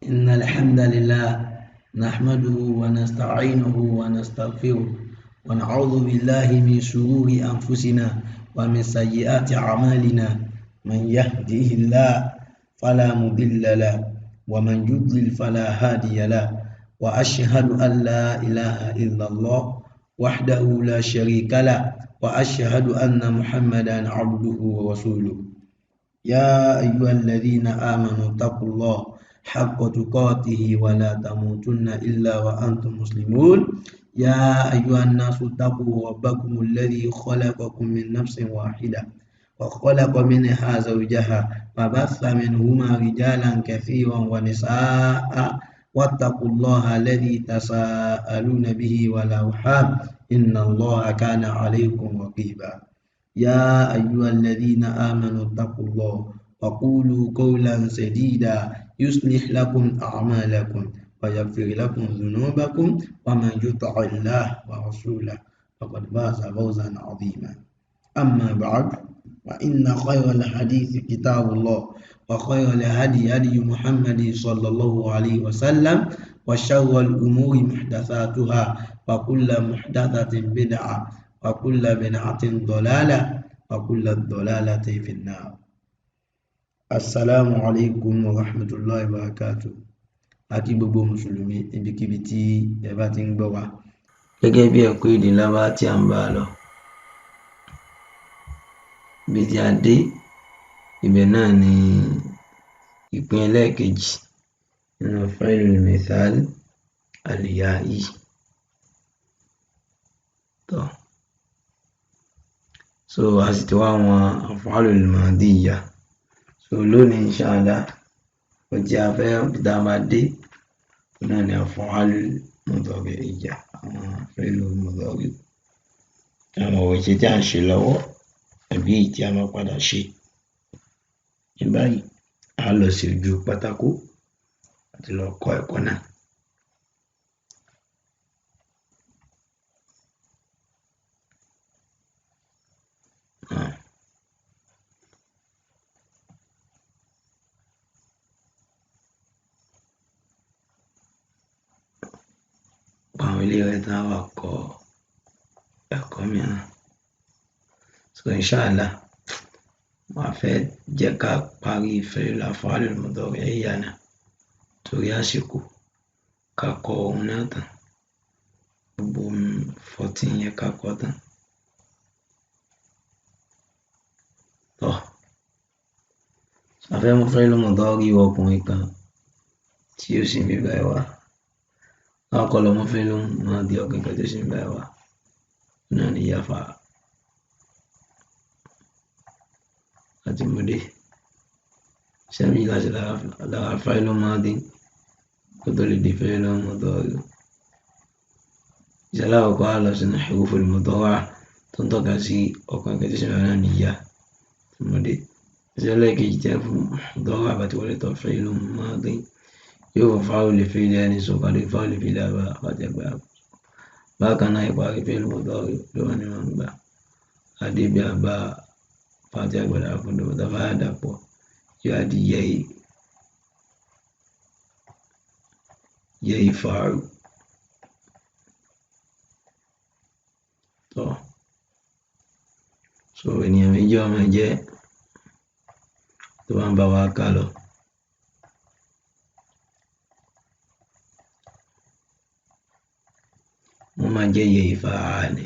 إن الحمد لله نحمده ونستعينه ونستغفره ونعوذ بالله من شرور أنفسنا ومن سيئات أعمالنا من يهده الله فلا مضل له ومن يضلل فلا هادي له وأشهد أن لا إله إلا الله وحده لا شريك له وأشهد أن محمدا عبده ورسوله يا أيها الذين آمنوا اتقوا الله حق تقاته ولا تموتن إلا وأنتم مسلمون يا أيها الناس اتقوا ربكم الذي خلقكم من نفس واحدة وخلق منها زوجها وبث منهما رجالا كثيرا ونساء واتقوا الله الذي تساءلون به والأرحام إن الله كان عليكم رقيبا يا أيها الذين آمنوا اتقوا الله وقولوا قولا سديدا يصلح لكم أعمالكم ويغفر لكم ذنوبكم ومن يطع الله ورسوله فقد فاز فوزا عظيما أما بعد فإن خير الحديث كتاب الله وخير الهدي هدي محمد صلى الله عليه وسلم وشر الأمور محدثاتها وكل محدثة بدعة وكل بدعة ضلالة وكل ضلالة في النار. Assalamu alaikum wa rahmatullahi wa barakatuh. Àkí gbogbo mùsùlùmí ibikíbi tí ẹ bá ti ń gbọ́ wa. Gẹ́gẹ́ bí ẹ̀kọ́ èdè Lárúbáwá tí à ń bá lọ. Ibi tí a dé, ibẹ̀ náà ni ìpín ẹlẹ́ẹ̀kejì nínú Failul Mithal al-Ya'i. So a sì ti wá àwọn Af'alul Madiyya. So lónìí inshallah ó jẹ́ afẹ́ tá a máa dé náà ni Af'alul Mudari'iyya, àwọn Failul Mudari', àwọn òṣè tí a ń ṣe lọ́wọ́ àbí tí a máa padà ṣe. Ní báyìí a lọ sí ojú pátákó àti lọ kọ́ ẹ̀kọ́ náà. Àwọn ilé rẹ̀ tá a wà kọ́ ẹ̀kọ́ mìíràn. So inshallah wọ́n fẹ́ jẹ́ ká parí Failul Af'alul Mudari'iyya náà torí àsìkò ká kọ́ ohun náà tán. Gbogbo 14 yẹn ká kọ́ tán. A fẹ́ mú Failul Mudari' ọkùnrin kan tí ó sì ń bíbá ẹ wá. Àwọn kọ́ lọ mú Failul Madi' ọkùnrin kan tí ó sì ń bíbá ẹ wá. Náà ni Yafa àti Mudi. Sẹ́mi láti lára Failul Madi' kó tó lè di Failul Mudari'. Ìṣẹ̀lẹ̀ àkọ́kọ́ á lọ sínú Huruful Mudawwarah tó ń tọ́ka sí ọkùnrin kan tí ó sì ń bíbá náà ni Ya àti Mudi. Ìṣẹ̀lẹ̀ kejì jẹ́ fún Mudawwarah àbàtì wọlé tó Failul Madi' yóò fọ fáwọn lè fi ilé ẹni sọ̀kalẹ̀ fáwọn lè fi ilé àbá àti ẹgbẹ́ àbá. Bákan náà ìparí Failul Mudari' ló wà ní wọn gbà. Adébí àbá àti ẹgbẹ́ àbá fún dọ́kítà fáyà dàpọ̀ yóò di yẹ ìfàrù. So ènìyàn méjì ọmọ jẹ́ tó bá ń bá wa kà lọ. Wọ́n máa jẹ́ yẹ ìfààní.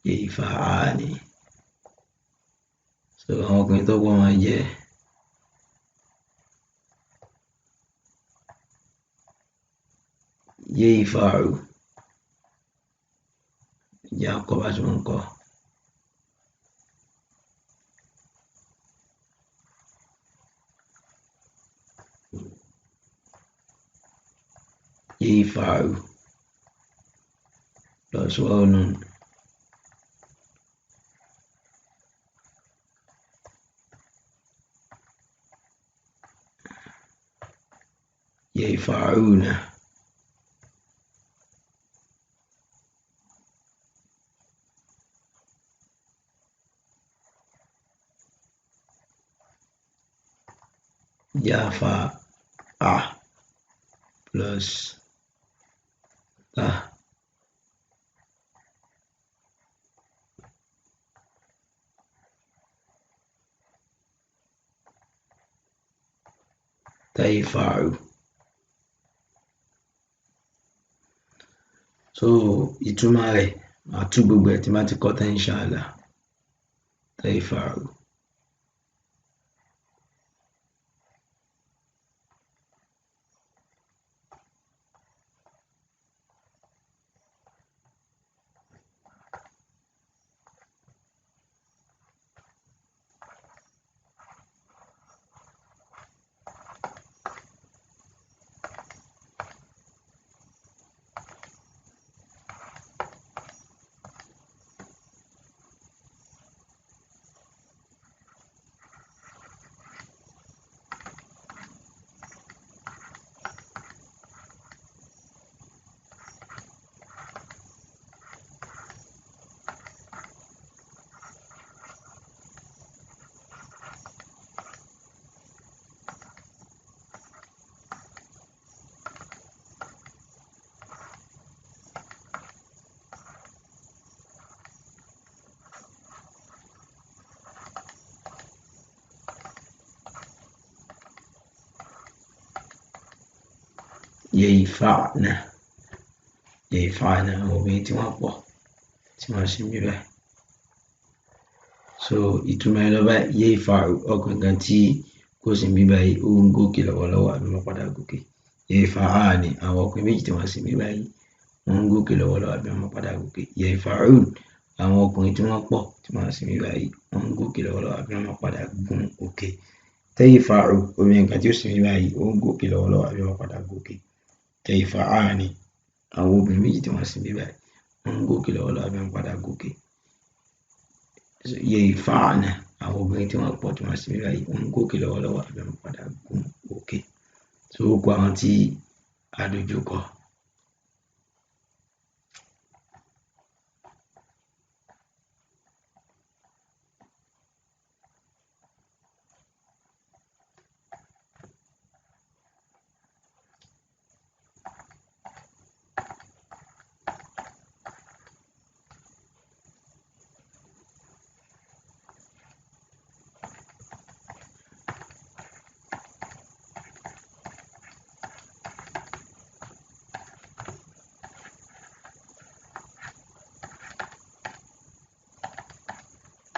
Yẹ ìfààní. So àwọn ọkùnrin tó pọ̀ máa jẹ́ yẹ ìfàrù. Ìjà kọ́ bá tí wọ́n kọ́. Yẹ ìfàrù. Plus one. يفعلون Yafa A plus Ta. Tayfa'u. So ìtumọ̀ rẹ̀ màá tú gbogbo ẹ̀ tí màá ti kọ́ tán inshallah. Tayfa'u. Yayfa'na. Yayfa'na àwọn obìnrin tí wọ́n pọ̀ tí wọ́n sì ń bí báyìí. So ìtumọ̀ ẹ̀ lọ báyìí yayfa'u ọkùnrin kan tí kò sì ń bí báyìí ó ń gòkè lọ́wọ́lọ́wọ́ àbí wọ́n padà gòkè. Yayfa'ani àwọn ọkùnrin méjì tí wọ́n sì ń bí báyìí wọ́n ń gòkè lọ́wọ́lọ́wọ́ àbí wọ́n padà gòkè. Yayfa'un àwọn ọkùnrin tí wọ́n pọ̀ tí wọ́n sì ń bí báyìí wọ́n ń gòkè lọ́wọ́lọ́wọ́ àbí wọ́n padà gun òkè. Tayfa'u obìnrin kan tí ó sì ń bí báyìí ó ń gòkè lọ́wọ́lọ́wọ́ àbí wọ́n padà gòkè. Tayfa'ani àwọn obìnrin méjì tí wọ́n sì ń bí báyìí wọ́n ń gòkè lọ́wọ́lọ́wọ́ àbí wọ́n padà gòkè. Yayfa'na àwọn obìnrin tí wọ́n pọ̀ tí wọ́n sì ń bí báyìí wọ́n ń gòkè lọ́wọ́lọ́wọ́ àbí wọ́n padà gun òkè. So ó kọ àwọn tí a dojú kọ.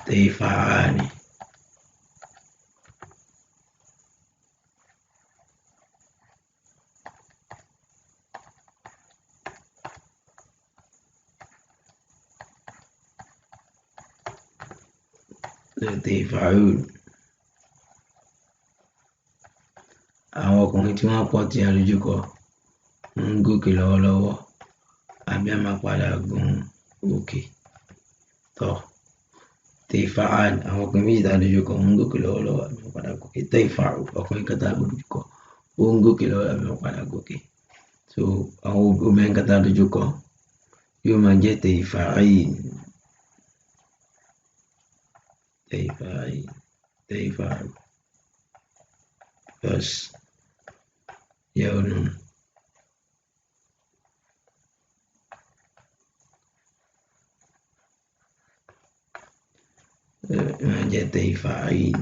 Tayfa'ani. Tayfa'un àwọn ọkùnrin tí wọ́n pọ̀ tí a dojú kọ ń gòkè lọ́wọ́lọ́wọ́ àbí a máa padà gun òkè. Tọ́ Tayfa'an àwọn ọkùnrin méjì tí a dojú kọ ń gòkè lọ́wọ́lọ́wọ́ àbí wọ́n padà gòkè. Tayfa'u ọkùnrin kan tí a dojú kọ ó ń gòkè lọ́wọ́lọ́wọ́ àbí wọ́n padà gòkè. So àwọn obìnrin kan tí a dojú kọ yóò máa jẹ́ Tayfa'in. Tayfa'in. Tayfa'u plus yawnun. Máa jẹ́ Tayfa'in.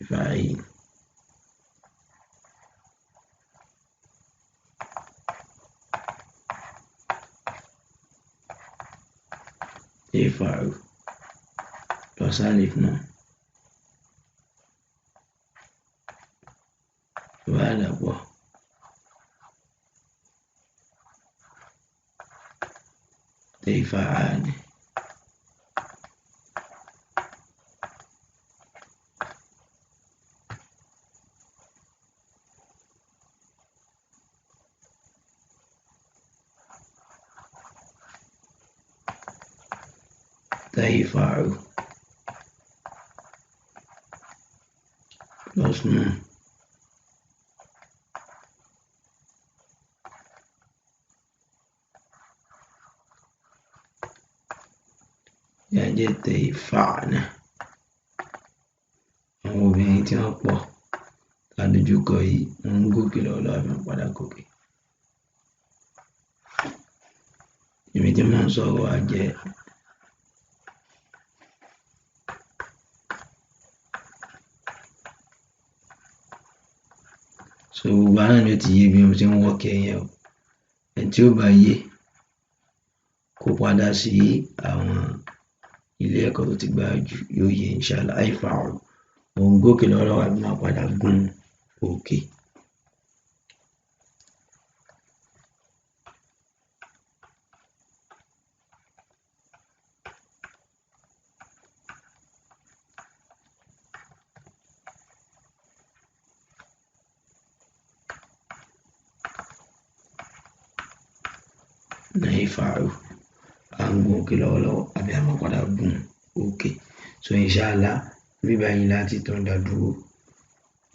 Tayfa'in. Tayfa'u plus alif náà. Wàhálà pọ̀. Tayfa'ani. Tayfa'u plus nun. Yá jẹ́ Tayfa'na. tí wọ́n pọ̀ tá a dojúkọ yìí wọ́n ń gòkè lọ́wọ́lọ́wọ́ àbí wọ́n padà gòkè. Èmi tí mò ń sọ̀rọ̀ á jẹ́ so gbogbo àná ni ó ti yé bí mo ti ń wọ́ọ̀kì ẹ̀yẹn o. Ẹni tí ó bá yé kó padà sí àwọn ilé ẹ̀kọ́ tó ti gbájú yóò yé inshallah. Àìfààrù mò ń gòkè lọ́wọ́lọ́wọ́ àbí máa padà gun òkè. Àìfààrù à ń gun òkè lọ́wọ́lọ́wọ́ àbí a máa padà gun òkè. So inshallah bíbá yìí láti tún dá dúró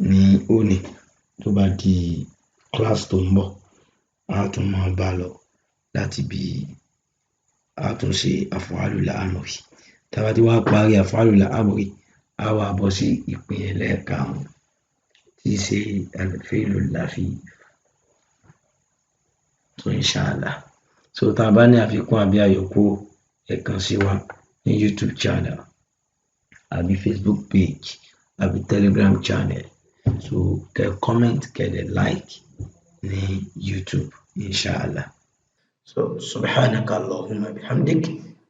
ní òní. Tó bá di class tó ń bọ̀ a tún máa bá lọ láti bí a tún ṣe af'alul amri. Tá bá ti wá parí af'alul amri a wá bọ́ sí ìpín ẹlẹ́ẹ̀karùn-ún tí í ṣe al-fi'lul lafif. So inshallah so tá a bá ní àfikún àbí àyọkúrò ẹ kàn sí wa ní YouTube channel àbí Facebook page àbí Telegram channel. So kẹ́ comment kẹ́ dẹ̀ like ní YouTube inshallah. So subhanaka Allahumma bihamdik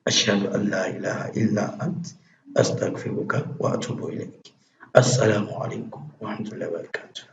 ashhadu an la ilaha illa ant astaghfiruka wa atubu ilayk. Assalamu alaikum wa rahmatullahi wa barakatuh.